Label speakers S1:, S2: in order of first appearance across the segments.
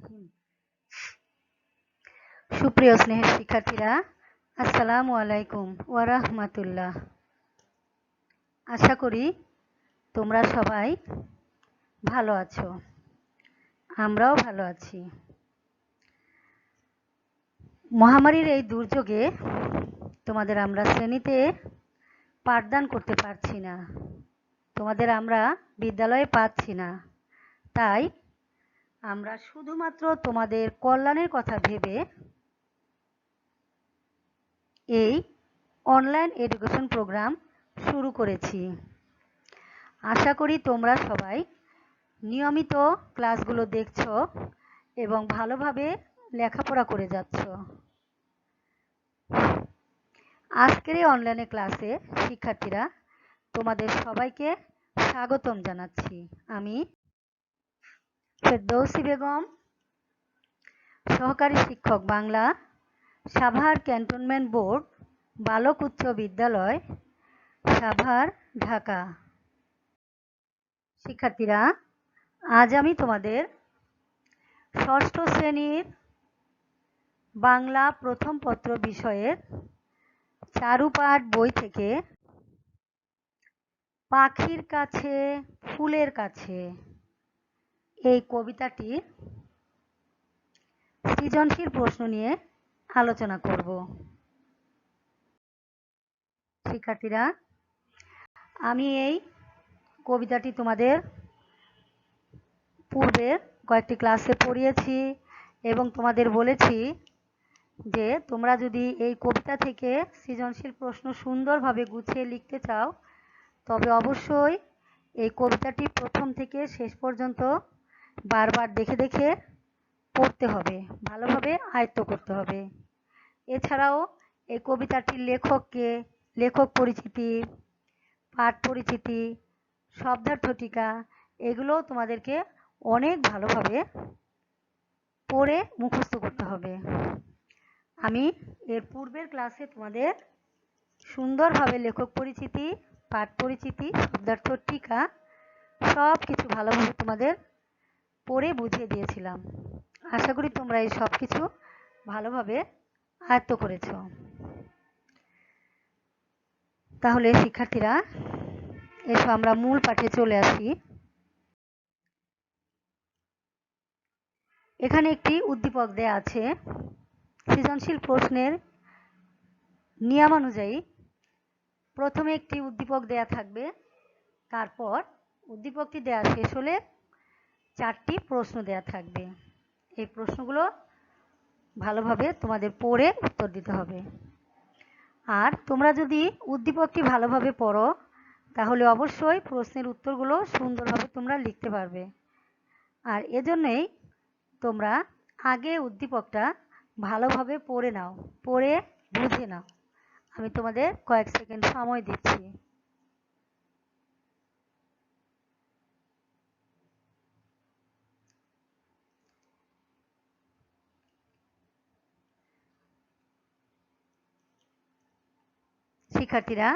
S1: রহিম। সুপ্রিয় স্নেহের শিক্ষার্থীরা, আসসালামু আলাইকুম ওয়া রাহমাতুল্লাহ। আশা করি তোমরা সবাই ভালো আছো। আমরাও ভালো আছি। মহামারীর এই দুর্যোগে তোমাদের আমরা শ্রেণীতে পাঠদান করতে পারছি না, তোমাদের আমরা বিদ্যালয়ে পাচ্ছি না। তাই আমরা শুধুমাত্র তোমাদের কল্যাণের কথা ভেবে এই অনলাইন এডুকেশন প্রোগ্রাম শুরু করেছি। আশা করি তোমরা সবাই নিয়মিত ক্লাসগুলো দেখছো এবং ভালোভাবে লেখাপড়া করে যাচ্ছ। আজকের এই অনলাইনে ক্লাসে শিক্ষার্থীরা তোমাদের সবাইকে স্বাগতম জানাচ্ছি। আমি ফেরদৌসী বেগম, সহকারী শিক্ষক বাংলা, সাভার ক্যান্টনমেন্ট বোর্ড বালক উচ্চ বিদ্যালয়, সাভার, ঢাকা। শিক্ষার্থীরা, আজ আমি তোমাদের ষষ্ঠ শ্রেণীর বাংলা প্রথম পত্র বিষয়ের চারুপাঠ বই থেকে পাখির কাছে ফুলের কাছে এই কবিতাটির সৃজনশীল প্রশ্ন নিয়ে আলোচনা করব। শিক্ষার্থীরা, আমি এই কবিতাটি তোমাদের পূর্বের কয়েকটি ক্লাসে পড়িয়েছি এবং তোমাদের বলেছি যে তোমরা যদি এই কবিতা থেকে সৃজনশীল প্রশ্ন সুন্দরভাবে গুছিয়ে লিখতে চাও তবে অবশ্যই এই কবিতাটি প্রথম থেকে শেষ পর্যন্ত বারবার দেখে দেখে পড়তে হবে, ভালোভাবে আয়ত্ত করতে হবে। এছাড়াও এই কবিতাটির লেখককে, লেখক পরিচিতি, পাঠ পরিচিতি, শব্দার্থ টিকা এগুলোও তোমাদেরকে অনেক ভালোভাবে পড়ে মুখস্থ করতে হবে। আমি এর পূর্বের ক্লাসে তোমাদের সুন্দরভাবে লেখক পরিচিতি, পাঠ পরিচিতি, শব্দার্থ টিকা সব কিছু ভালোভাবে তোমাদের পড়ে বুঝিয়ে দিয়েছিলাম। আশা করি তোমরা এই সব কিছু ভালোভাবে আয়ত্ত করেছ। তাহলে শিক্ষার্থীরা, এসো আমরা মূল পাঠে চলে আসি। এখানে একটি উদ্দীপক দেয়া আছে। সৃজনশীল প্রশ্নের নিয়মানুযায়ী প্রথমে একটি উদ্দীপক দেয়া থাকবে, তারপর উদ্দীপকটি দেয়া শেষ হলে 4টি প্রশ্ন দেয়া থাকবে। এই প্রশ্নগুলো ভালোভাবে তোমাদের পড়ে উত্তর দিতে হবে। আর তোমরা যদি উদ্দীপকটি ভালোভাবে পড়ো তাহলে অবশ্যই প্রশ্নের উত্তরগুলো সুন্দরভাবে তোমরা লিখতে পারবে। আর এজন্যই তোমরা আগে উদ্দীপকটা ভালোভাবে পড়ে নাও, পড়ে বুঝে নাও। আমি তোমাদের কয়েক সেকেন্ড সময় দিচ্ছি। শিক্ষার্থীরা,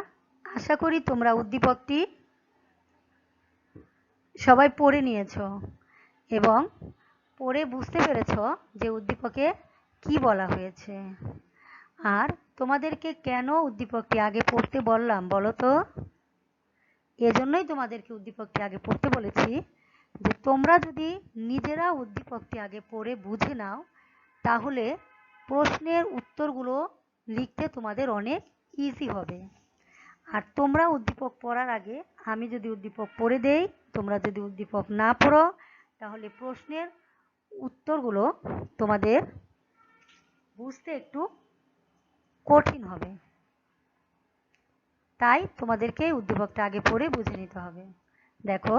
S1: আশা করি তোমরা উদ্দীপকটি সবাই পড়ে নিয়েছো এবং পড়ে বুঝতে পেরেছো যে উদ্দীপকে কি বলা হয়েছে। আর তোমাদেরকে কেন উদ্দীপকটি আগে পড়তে বললাম বলো তো? এজন্যই তোমাদেরকে উদ্দীপকটি আগে পড়তে বলেছি যে তোমরা যদি নিজেরা উদ্দীপকটি আগে পড়ে বুঝে নাও তাহলে প্রশ্নের উত্তরগুলো লিখতে তোমাদের অনেক ইজি হবে। আর তোমরা উদ্দীপক পড়ার আগে আমি যদি উদ্দীপক পড়ে দেই, তোমরা যদি উদ্দীপক না পড়ো তাহলে প্রশ্নের উত্তরগুলো তোমাদের বুঝতে একটু কঠিন হবে। তাই তোমাদেরকে উদ্দীপকটা আগে পড়ে বুঝে নিতে হবে। দেখো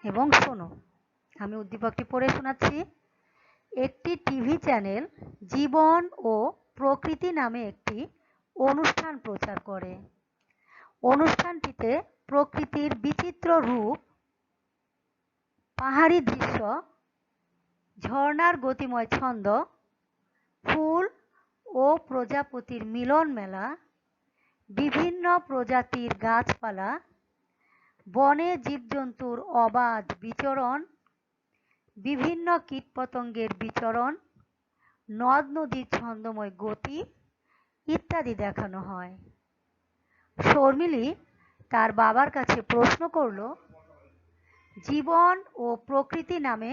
S1: এবং শোনো, আমি উদ্দীপকটি পড়ে শোনাচ্ছি। একটি টিভি চ্যানেল জীবন ও প্রকৃতি নামে একটি অনুষ্ঠান প্রচার করে। অনুষ্ঠানটিতে প্রকৃতির বিচিত্র রূপ, পাহাড়ি দৃশ্য, ঝর্ণার গতিময় ছন্দ, ফুল ও প্রজাপতির মিলন মেলা, বিভিন্ন প্রজাতির গাছপালা, বনে জীবজন্তুর অবাধ বিচরণ, বিভিন্ন কীটপতঙ্গের বিচরণ, নদ নদীর ছন্দময় গতি ইত্যাদি দেখানো হয়। শর্মিলী তার বাবার কাছে প্রশ্ন করল, জীবন ও প্রকৃতি নামে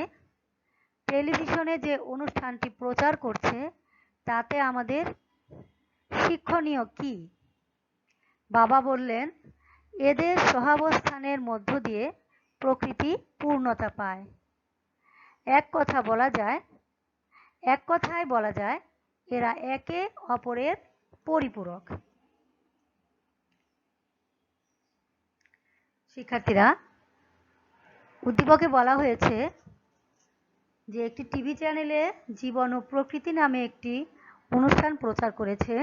S1: টেলিভিশনে যে অনুষ্ঠানটি প্রচার করছে তাতে আমাদের শিক্ষণীয় কি? বাবা বললেন, এদের সহাবস্থানের মধ্য দিয়ে প্রকৃতি পূর্ণতা পায়। এক কথায় বলা যায় এরা একে অপরের পরিপূরক। শিক্ষার্থীরা, উদ্দীপকে বলা হয়েছে যে একটি টিভি চ্যানেলে জীবন ও প্রকৃতি নামে একটি অনুষ্ঠান প্রচার করেছে।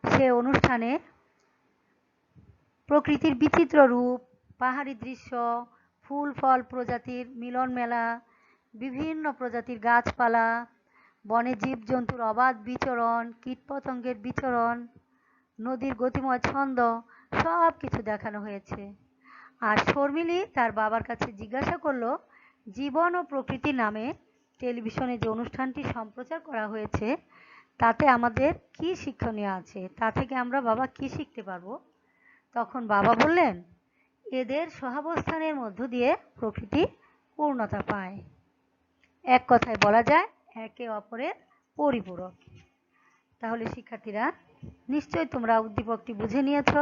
S1: সে অনুষ্ঠানে প্রকৃতির বিচিত্র রূপ, পাহাড়ি দৃশ্য, ফুল ফল প্রজাতির মিলন মেলা, বিভিন্ন প্রজাতির গাছপালা, বনে জীবজন্তুর অবাধ বিচরণ, কীটপতঙ্গের বিচরণ, নদীর গতিময় ছন্দ সব কিছু দেখানো হয়েছে। আর শর্মিলী তার বাবার কাছে জিজ্ঞাসা করলো, জীবন ও প্রকৃতি নামে টেলিভিশনে যে অনুষ্ঠানটি সম্প্রচার করা হয়েছে তাতে আমাদের কি শিক্ষণীয় আছে, তা থেকে আমরা বাবা কি শিখতে পারবো? তখন বাবা বললেন, এদের সহাবস্থানের মধ্য দিয়ে প্রকৃতি পূর্ণতা পায়। এক কথায় বলা যায় একে অপরের পরিপূরক। তাহলে শিক্ষার্থীরা, নিশ্চয়ই তোমরা উদ্দীপকটি বুঝে নিয়েছ।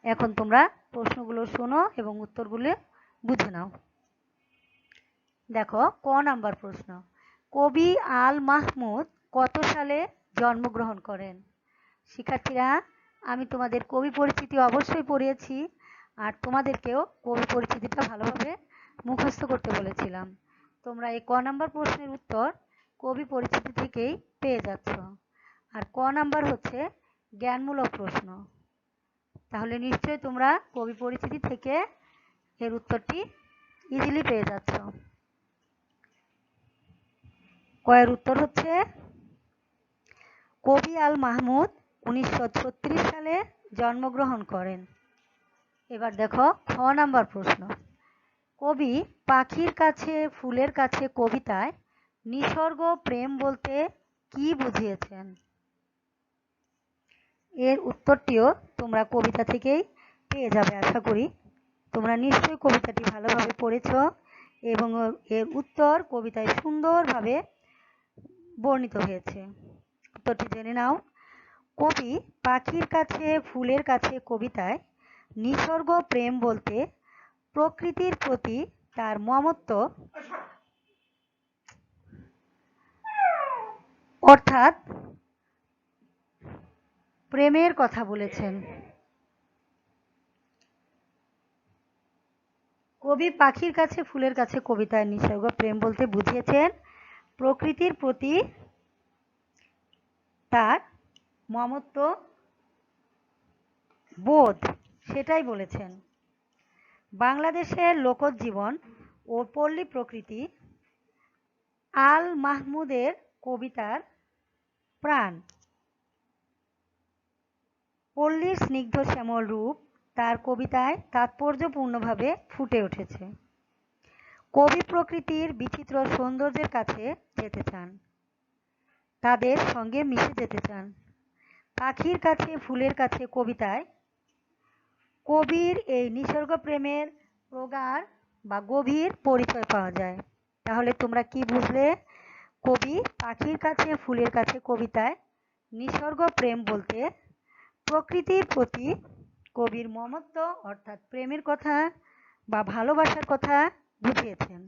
S1: এখন তোমরা প্রশ্নগুলো শোনো এবং উত্তরগুলো বুঝে নাও। দেখো, ক নাম্বার প্রশ্ন, কবি আল মাহমুদ কত সালে জন্মগ্রহণ করেন? শিক্ষার্থীরা, আমি তোমাদের কবি পরিচিতি অবশ্যই পড়িয়েছি, আর তোমাদেরকেও কবি পরিচিতিটা ভালোভাবে মুখস্থ করতে বলেছিলাম। তোমরা এই ক নাম্বার প্রশ্নের উত্তর কবি পরিচিতি থেকেই পেয়ে যাচ্ছ। আর ক নাম্বার হচ্ছে জ্ঞানমূলক প্রশ্ন। তাহলে নিশ্চয়ই তোমরা কবি পরিচিতি থেকে এর উত্তরটি ইজিলি পেয়ে যাচ্ছ। কয়ের উত্তর হচ্ছে কবি আল মাহমুদ 1936 সালে জন্মগ্রহণ করেন। এবার দেখো, খ নাম্বার প্রশ্ন, কবি পাখির কাছে ফুলের কাছে কবিতায় নিসর্গ প্রেম বলতে কি বুঝিয়েছেন? এর উত্তরটিও তোমরা কবিতা থেকেই পেয়ে যাবে আশা করি। তোমরা নিশ্চয়ই কবিতাটি ভালোভাবে পড়েছ এবং এর উত্তর কবিতায় সুন্দরভাবে বর্ণিত হয়েছে। উত্তরটি জেনে নাও। কবি পাখির কাছে ফুলের কাছে কবিতায় নিসর্গ প্রেম বলতে প্রকৃতির প্রতি তার মমত্ব অর্থাৎ প্রেমের কথা বলেছেন। কবি পাখির কাছে ফুলের কাছে কবিতায় নিসর্গ প্রেম বলতে বুঝিয়েছেন প্রকৃতির প্রতি তার মমত্ব বোধ, সেটাই বলেছেন। বাংলাদেশের লোকজীবন ও পল্লী প্রকৃতি আল মাহমুদের কবিতার প্রাণ। পল্লীর স্নিগ্ধ শ্যামল রূপ তার কবিতায় তাৎপর্যপূর্ণভাবে ফুটে উঠেছে। কবি প্রকৃতির বিচিত্র সৌন্দর্যের কাছে যেতে চান, তাদের সঙ্গে মিশে যেতে চান। পাখির কাছে ফুলের কাছে কবিতায় কবির এই নিসর্গ প্রেমের প্রগাঢ় বা গভীর পরিচয় পাওয়া যায়। তাহলে তোমরা কি বুঝলে? কবি পাখির কাছে ফুলের কাছে কবিতায় নিসর্গ প্রেম বলতে প্রকৃতির প্রতি কবির মমত্ব অর্থাৎ প্রেমের কথা বা ভালোবাসার কথা বুঝিয়েছেন।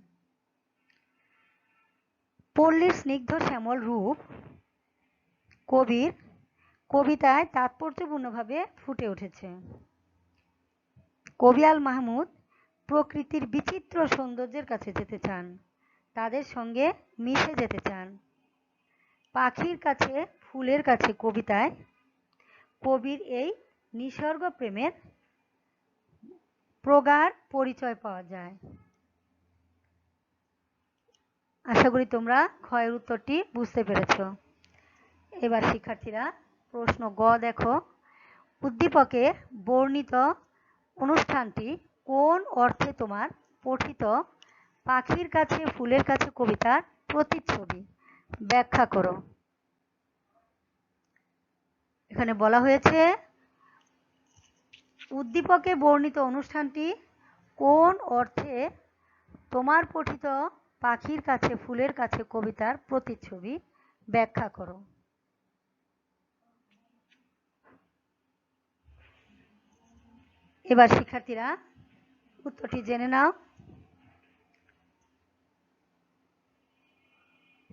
S1: পল্লীর স্নিগ্ধ শ্যামল রূপ কবির কবিতায় তাৎপর্যপূর্ণভাবে ফুটে উঠেছে। কবি আল মাহমুদ প্রকৃতির বিচিত্র সৌন্দর্যের কাছে যেতে চান, তাদের সঙ্গে মিশে যেতে চান। পাখির কাছে ফুলের কাছে কবিতায় কবির এই নিসর্গ প্রেমের প্রগাঢ় পরিচয় পাওয়া যায়। আশা করি তোমরা ক্ষয়ের উত্তরটি বুঝতে পেরেছ। এবার শিক্ষার্থীরা, প্রশ্ন গ দেখো, উদ্দীপকে বর্ণিত অনুষ্ঠানটি কোন অর্থে তোমার পঠিত পাখির কাছে ফুলের কাছে কবিতার প্রতিচ্ছবি ব্যাখ্যা করো। এখানে বলা হয়েছে উদ্দীপকে বর্ণিত অনুষ্ঠানটি কোন অর্থে তোমার পঠিত পাখির কাছে ফুলের কাছে কবিতার প্রতিচ্ছবি ব্যাখ্যা করো। এবার শিক্ষার্থীরা উত্তরটি জেনে নাও।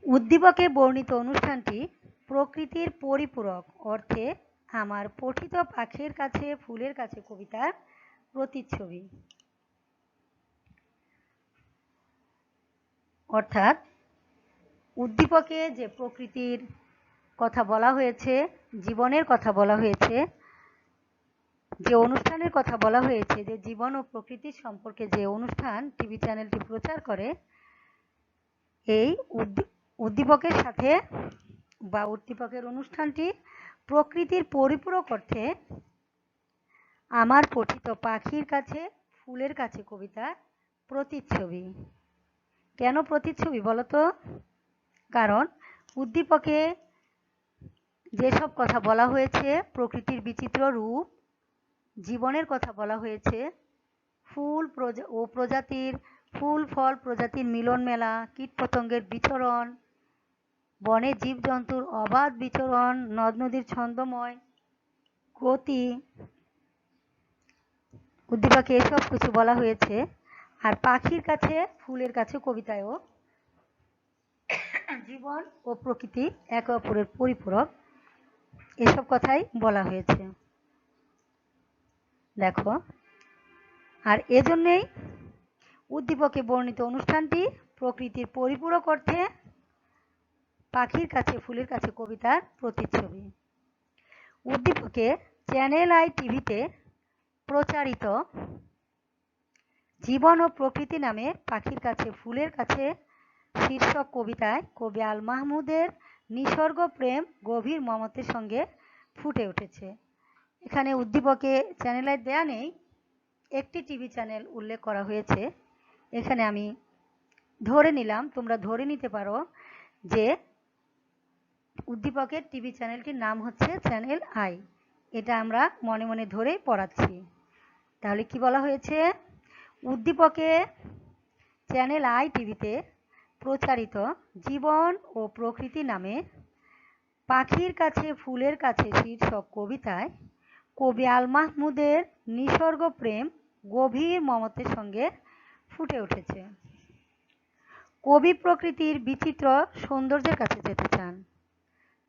S1: উদ্দীপকে বর্ণিত অনুষ্ঠানটি প্রকৃতির পরিপূরক অর্থে আমার পঠিত পাখির কাছে ফুলের কাছে কবিতার প্রতিচ্ছবি। অর্থাৎ উদ্দীপকে যে প্রকৃতির কথা বলা হয়েছে, জীবনের কথা বলা হয়েছে, যে অনুষ্ঠানের কথা বলা হয়েছে, যে জীবন ও প্রকৃতির সম্পর্কে যে অনুষ্ঠান টিভি চ্যানেলটি প্রচার করে, এই উদ্দীপকের সাথে বা উদ্দীপকের অনুষ্ঠানটি প্রকৃতির পরিপূরক অর্থে আমার পঠিত পাখির কাছে ফুলের কাছে কবিতার প্রতিচ্ছবি। কেন প্রতিচ্ছবি বলো তো? কারণ উদ্দীপকে যেসব কথা বলা হয়েছে, প্রকৃতির বিচিত্র রূপ, জীবনের কথা বলা হয়েছে, ফুল ও প্রজাতির ফুল ফল প্রজাতির মিলন মেলা, কীটপতঙ্গের বিচরণ, বনে জীবজন্তুর অবাধ বিচরণ, নদ নদীর ছন্দময় গতি, উদ্দীপকে এসব কিছু বলা হয়েছে। আর পাখির কাছে ফুলের কাছে কবিতায়ও জীবন ও প্রকৃতি একে অপরের পরিপূরক এসব কথাই বলা হয়েছে। দেখো, আর এজন্যই উদ্দীপকে বর্ণিত অনুষ্ঠানটি প্রকৃতির পরিপূরক অর্থে পাখির কাছে ফুলের কাছে কবিতার প্রতিচ্ছবি। উদ্দীপকে চ্যানেল আই টিভিতে প্রচারিত জীবন ও প্রকৃতি নামে পাখির কাছে ফুলের কাছে শীর্ষক কবিতায় কবি আল মাহমুদের নিসর্গ প্রেম গভীর মমত্বের সঙ্গে ফুটে উঠেছে। এখানে উদ্দীপকে চ্যানেল আই দেয়া নেই, একটি টিভি চ্যানেল উল্লেখ করা হয়েছে। এখানে আমি ধরে নিলাম, তোমরা ধরে নিতে পারো যে উদ্দীপকের টিভি চ্যানেলটির নাম হচ্ছে চ্যানেল আই। এটা আমরা মনে মনে ধরেই পড়াচ্ছি। তাহলে কি বলা হয়েছে? উদ্দীপকে চ্যানেল আই টিভিতে প্রচারিত জীবন ও প্রকৃতি নামে পাখির কাছে ফুলের কাছে শীর্ষক কবিতায় কবি আল মাহমুদের নিসর্গ প্রেম গভীর মমত্বের সঙ্গে ফুটে উঠেছে। কবি প্রকৃতির বিচিত্র সৌন্দর্যের কাছে যেতে চান,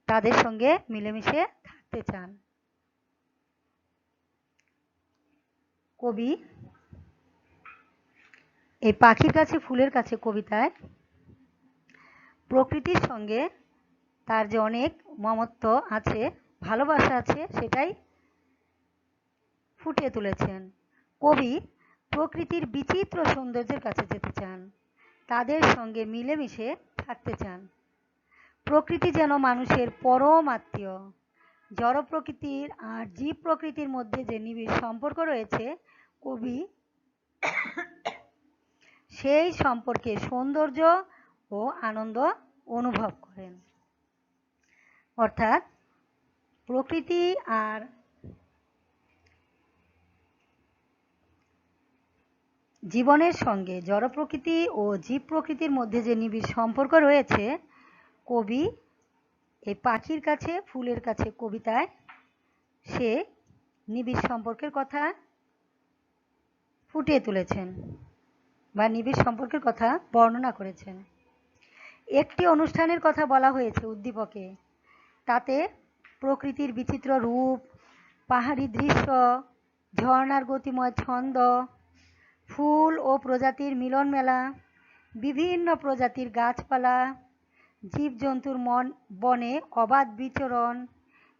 S1: তাদের সঙ্গে মিলেমিশে থাকতে চান। কবি এই পাখির কাছে ফুলের কাছে কবিতায় প্রকৃতির সঙ্গে তার যে অনেক মমত্ব আছে, ভালোবাসা আছে, সেটাই ফুটিয়ে তুলেছেন। কবি প্রকৃতির বিচিত্র সৌন্দর্যের কাছে যেতে চান, তাদের সঙ্গে মিলেমিশে থাকতে চান। প্রকৃতি যেন মানুষের পরম আত্মীয়। জড় প্রকৃতির আর জীব প্রকৃতির মধ্যে যে নিবিড় সম্পর্ক রয়েছে, কবি সেই সম্পর্কে সৌন্দর্য ও আনন্দ অনুভব করেন। অর্থাৎ প্রকৃতি আর জীবনের সঙ্গে জড় প্রকৃতি ও জীব প্রকৃতির মধ্যে যে নিবিড় সম্পর্ক রয়েছে, কবি এই পাখির কাছে ফুলের কাছে কবিতায় সে নিবিড় সম্পর্কের কথা ফুটিয়ে তুলেছেন বা নিবিড় সম্পর্কের কথা বর্ণনা করেছেন। একটি অনুষ্ঠানের কথা বলা হয়েছে উদ্দীপকে, তাতে প্রকৃতির বিচিত্র রূপ, পাহাড়ি দৃশ্য, ঝর্ণার গতিময় ছন্দ, ফুল ও প্রজাতির মিলন মেলা, বিভিন্ন প্রজাতির গাছপালা, জীবজন্তুর বনে অবাধ বিচরণ,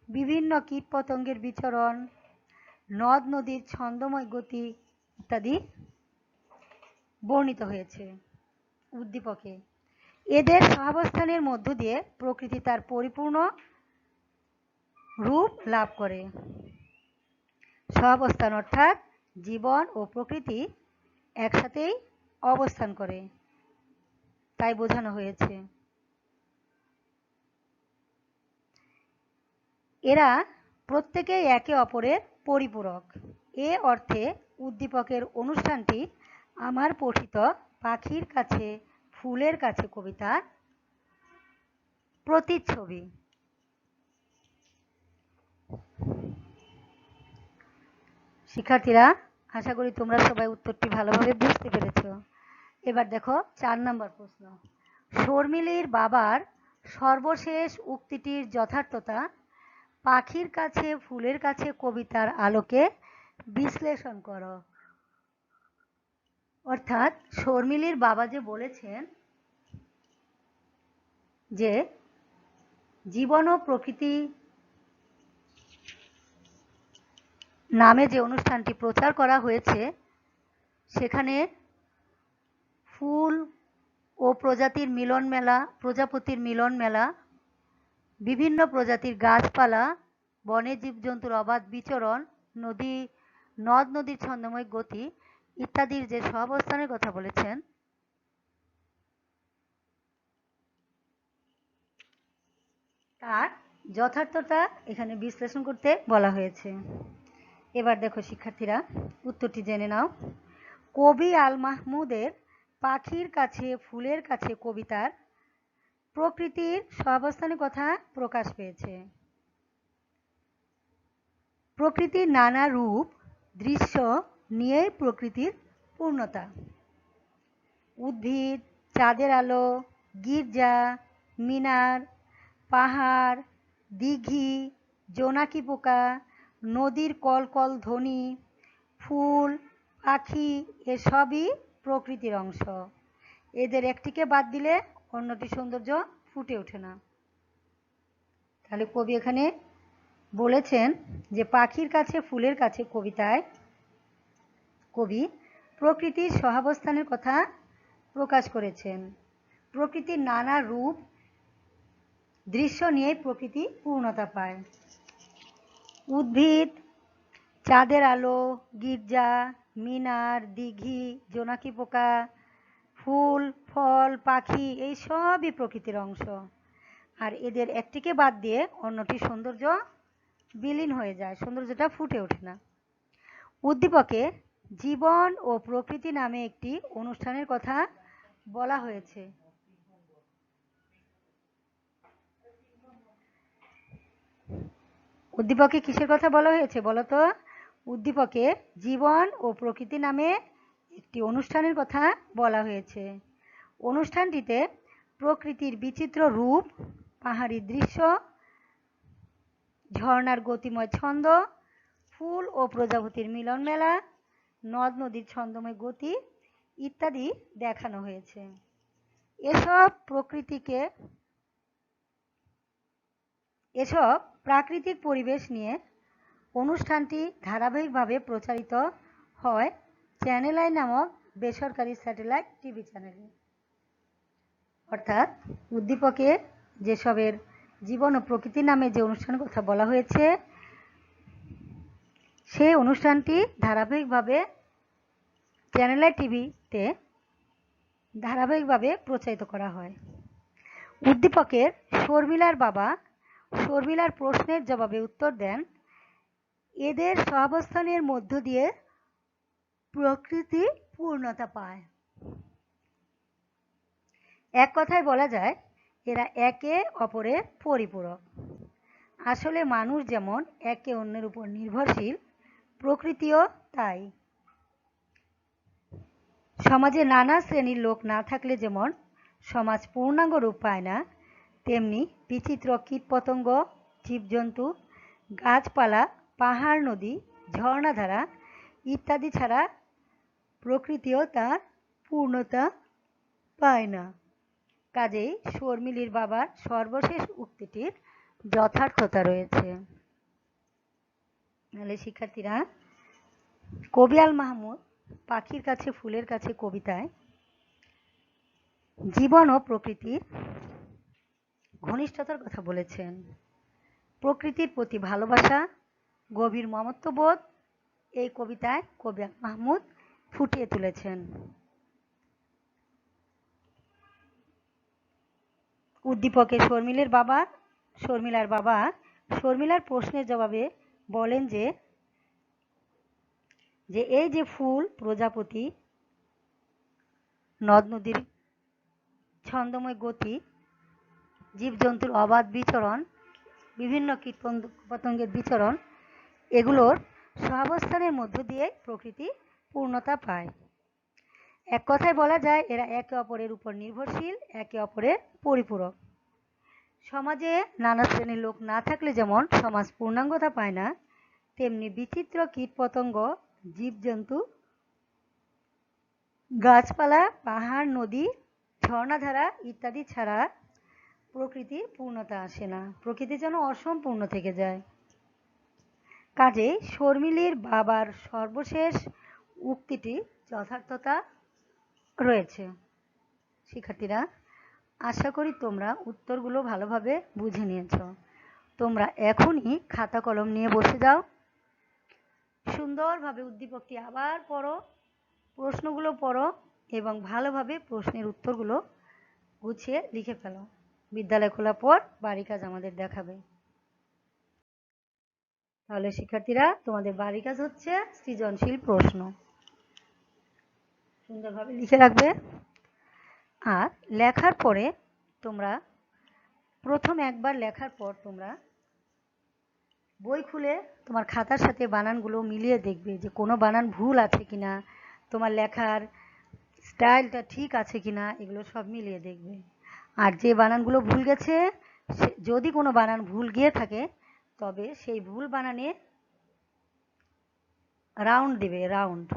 S1: বিভিন্ন কীটপতঙ্গের বিচরণ, নদ নদীর ছন্দময় গতি ইত্যাদি বর্ণিত হয়েছে উদ্দীপকে। এদের সহাবস্থানের মধ্য দিয়ে প্রকৃতি তার পরিপূর্ণ রূপ লাভ করে। সহাবস্থান অর্থাৎ জীবন ও প্রকৃতি একসাথেই অবস্থান করে। তাই বোঝানো হয়েছে। এরা প্রত্যেকেই একে অপরের পরিপূরক। এ অর্থে উদ্দীপকের অনুষ্ঠানটি আমার পঠিত পাখির কাছে ফুলের কাছে কবিতার প্রতিচ্ছবি। শিক্ষার্থীরা, আশা করি তোমরা সবাই উত্তরটি ভালোভাবে বুঝতে পেরেছ। এবার দেখো 4 নম্বর প্রশ্ন। শর্মিলীর বাবার সর্বশেষ উক্তিটির যথার্থতা পাখির কাছে ফুলের কাছে কবিতার আলোকে বিশ্লেষণ করো। অর্থাৎ শর্মিলীর বাবা যে বলেছেন যে জীবন ও প্রকৃতি নামে যে অনুষ্ঠানটি প্রচার করা হয়েছে সেখানে ফুল ও প্রজাতির মিলন মেলা, প্রজাপতির মিলন মেলা, বিভিন্ন প্রজাতির গাছপালা, বনে জীবজন্তুর অবাধ বিচরণ, নদ নদীর ছন্দময় গতি ইত্যাদির যে সহাবস্থানের কথা বলেছেন তার যথার্থতা এখানে বিশ্লেষণ করতে বলা হয়েছে। এবার দেখো শিক্ষার্থীরা, উত্তরটি জেনে নাও। কবি আল মাহমুদের পাখির কাছে ফুলের কাছে কবিতার প্রকৃতির সহাবস্থানের কথা প্রকাশ পেয়েছে। প্রকৃতির নানা রূপ দৃশ্য নিয়েই প্রকৃতির পূর্ণতা। উদ্ভিদ, চাঁদের আলো, গির্জা, মিনার, পাহাড়, দিঘি, জোনাকি পোকা, নদীর কলকল ধ্বনি, ফুল, পাখি এসবই প্রকৃতির অংশ। এদের একটিকে বাদ দিলে অন্যটির সৌন্দর্য ফুটে ওঠে না। তাহলে কবি এখানে বলেছেন যে পাখির কাছে ফুলের কাছে কবিতায় কবি প্রকৃতির সহাবস্থানের কথা প্রকাশ করেছেন। প্রকৃতির নানা রূপ দৃশ্য নিয়েই প্রকৃতি পূর্ণতা পায়। উদ্ভিদ, চাঁদের আলো, গির্জা, মিনার, দিঘি, জোনাকি পোকা, ফুল, ফল, পাখি এই সবই প্রকৃতির অংশ। আর এদের একটিকে বাদ দিয়ে অন্যটির সৌন্দর্য বিলীন হয়ে যায়, সৌন্দর্যটা ফুটে ওঠে না। উদ্দীপকে জীবন ও প্রকৃতি নামে একটি অনুষ্ঠানের কথা বলা হয়েছে। উদ্দীপকে কিসের কথা বলা হয়েছে বলো তো? উদ্দীপকে জীবন ও প্রকৃতি নামে একটি অনুষ্ঠানের কথা বলা হয়েছে। অনুষ্ঠানটিতে প্রকৃতির বিচিত্র রূপ, পাহাড়ি দৃশ্য, ঝর্ণার গতিময় ছন্দ, ফুল ও প্রজাপতির মিলন মেলা, নদ নদীর ছন্দময় গতি ইত্যাদি দেখানো হয়েছে। এসব প্রাকৃতিক পরিবেশ নিয়ে অনুষ্ঠানটি ধারাবাহিকভাবে প্রচারিত হয় চ্যানেল আই নামক বেসরকারি স্যাটেলাইট টিভি চ্যানেলে। অর্থাৎ উদ্দীপকে যেসবের জীবন ও প্রকৃতি নামে যে অনুষ্ঠানের কথা বলা হয়েছে সেই অনুষ্ঠানটি ধারাবাহিকভাবে চ্যানেল আই টিভিতে ধারাবাহিকভাবে প্রচারিত করা হয়। উদ্দীপকের শর্মিলার বাবা শর্মিলার প্রশ্নের জবাবে উত্তর দেন, এদের সহাবস্থানের মধ্য দিয়ে প্রকৃতি পূর্ণতা পায়। এক কথায় বলা যায় এরা একে অপরের পরিপূরক। আসলে মানুষ যেমন একে অন্যের উপর নির্ভরশীল, প্রকৃতিও তাই। সমাজে নানা শ্রেণীর লোক না থাকলে যেমন সমাজ পূর্ণাঙ্গ রূপ পায় না, তেমনি বিচিত্র কীটপতঙ্গ, জীবজন্তু, গাছপালা, পাহাড়, নদী, ঝর্ণাধারা ইত্যাদি ছাড়া প্রকৃতিও তার পূর্ণতা পায় না। কাজেই শর্মিলীর বাবার সর্বশেষ উক্তিটির যথার্থতা রয়েছে। তাহলে শিক্ষার্থীরা, কবি আল মাহমুদ পাখির কাছে ফুলের কাছে কবিতায় জীবন ও প্রকৃতির ঘনিষ্ঠতার কথা বলেছেন। প্রকৃতির প্রতি ভালোবাসা, গভীর মমত্ববোধ এই কবিতায় কবি আল মাহমুদ ফুটিয়ে তুলেছেন। উদ্দীপকে শর্মিলার বাবা শর্মিলার প্রশ্নের জবাবে বলেন যে এই যে ফুল, প্রজাপতি, নদ নদীর ছন্দময় গতি, জীবজন্তুর অবাধ বিচরণ, বিভিন্ন কীট পতঙ্গের বিচরণ, এগুলোর সহাবস্থানের মধ্য দিয়ে প্রকৃতি পূর্ণতা পায়। এক কথায় বলা যায় এরা একে অপরের উপর নির্ভরশীল, একে অপরের পরিপূরক। সমাজে নানা শ্রেণীর লোক না থাকলে যেমন সমাজ পূর্ণাঙ্গতা পায় না, তেমনি বিচিত্র কীটপতঙ্গ, জীবজন্তু, গাছপালা, পাহাড়, নদী, ঝর্ণাধারা ইত্যাদি ছাড়া প্রকৃতির পূর্ণতা আসে না, প্রকৃতি যেন অসম্পূর্ণ থেকে যায়। কাজেই শর্মিলীর বাবার সর্বশেষ উক্তিটি যথার্থতা রয়েছে। শিক্ষার্থীরা, আশা করি তোমরা উত্তরগুলো ভালোভাবে বুঝে নিয়েছ। তোমরা এখনই খাতা কলম নিয়ে বসে যাও, সুন্দরভাবে উদ্দীপকটি আবার পড়ো, প্রশ্নগুলো পড়ো এবং ভালোভাবে প্রশ্নের উত্তরগুলো গুছিয়ে লিখে ফেলো। বিদ্যালয় খোলার পর বাড়ি কাজ আমাদের দেখাবে। তাহলে শিক্ষার্থীরা, তোমাদের বাড়ি কাজ হচ্ছে সৃজনশীল প্রশ্ন, সুন্দরভাবে লিখে রাখবে। আর লেখার পরে তোমরা প্রথম একবার লেখার পর তোমরা বই খুলে তোমার খাতার সাথে বানানগুলো মিলিয়ে দেখবে যে কোনো বানান ভুল আছে কিনা, তোমার লেখার স্টাইলটা ঠিক আছে কিনা, এগুলো সব মিলিয়ে দেখবে। আর যে বানানগুলো ভুল গেছে, যদি কোনো বানান ভুল গিয়ে থাকে তবে সেই ভুল বানানে রাউন্ড দিবে, রাউন্ড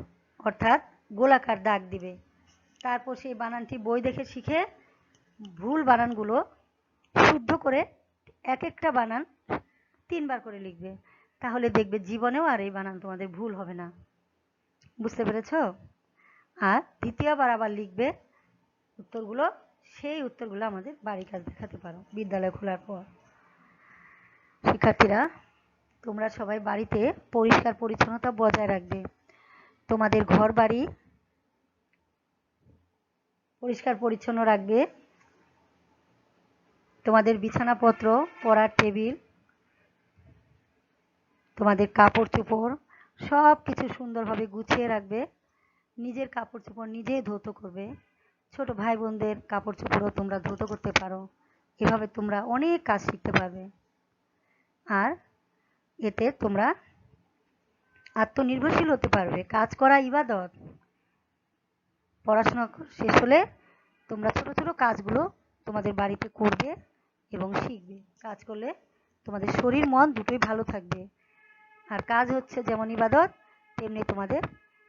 S1: অর্থাৎ গোলাকার দাগ দিবে। তারপর সেই বানানটি বই দেখে শিখে ভুল বানানগুলো শুদ্ধ করে এক একটা বানান 3 বার করে লিখবে। তাহলে দেখবে জীবনেও আর এই বানান তোমাদের ভুল হবে না। বুঝতে পেরেছ? আর দ্বিতীয়বার আবার লিখবে উত্তরগুলো, সেই উত্তরগুলো আমাদের বাড়ি কাজ দেখাতে পারো বিদ্যালয় খোলার পর। শিক্ষার্থীরা, তোমরা সবাই বাড়িতে পরিষ্কার পরিচ্ছন্নতা বজায় রাখবে। তোমাদের ঘর বাড়ি পরিষ্কার পরিচ্ছন্ন রাখবে। তোমাদের বিছানাপত্র, পড়ার টেবিল, তোমাদের কাপড় চোপড় সব কিছু সুন্দরভাবে গুছিয়ে রাখবে। নিজের কাপড় চোপড় নিজেই ধৌত করবে। ছোট ভাই বোনদের কাপড় চোপড়ও তোমরা ধৌত করতে পারো। এভাবে তোমরা অনেক কাজ শিখতে পারবে। আর এতে তোমরা আত্মনির্ভরশীল হতে পারবে। কাজ করা ইবাদত। পড়াশোনা শেষ হলে তোমরা ছোট ছোট কাজগুলো তোমাদের বাড়িতে করবে এবং শিখবে। কাজ করলে তোমাদের শরীর মন দুটোই ভালো থাকবে। আর কাজ হচ্ছে যেমন ইবাদত, তেমনি তোমাদের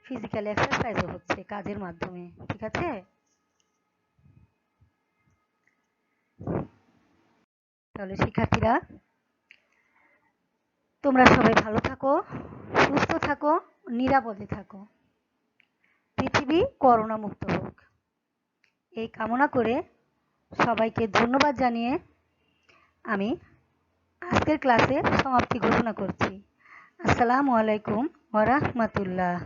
S1: ফিজিক্যাল এক্সারসাইজও হচ্ছে কাজের মাধ্যমে। ঠিক আছে? তাহলে শিক্ষার্থীরা, তোমরা সবাই ভালো থাকো, সুস্থ থাকো, নিরাপদে থাকো। পৃথিবী করোনা মুক্ত হোক, এই কামনা করে সবাইকে ধন্যবাদ জানিয়ে আমি আজকের ক্লাসের সমাপ্তি ঘোষণা করছি। আসসালামু আলাইকুম ওয়া রাহমাতুল্লাহ।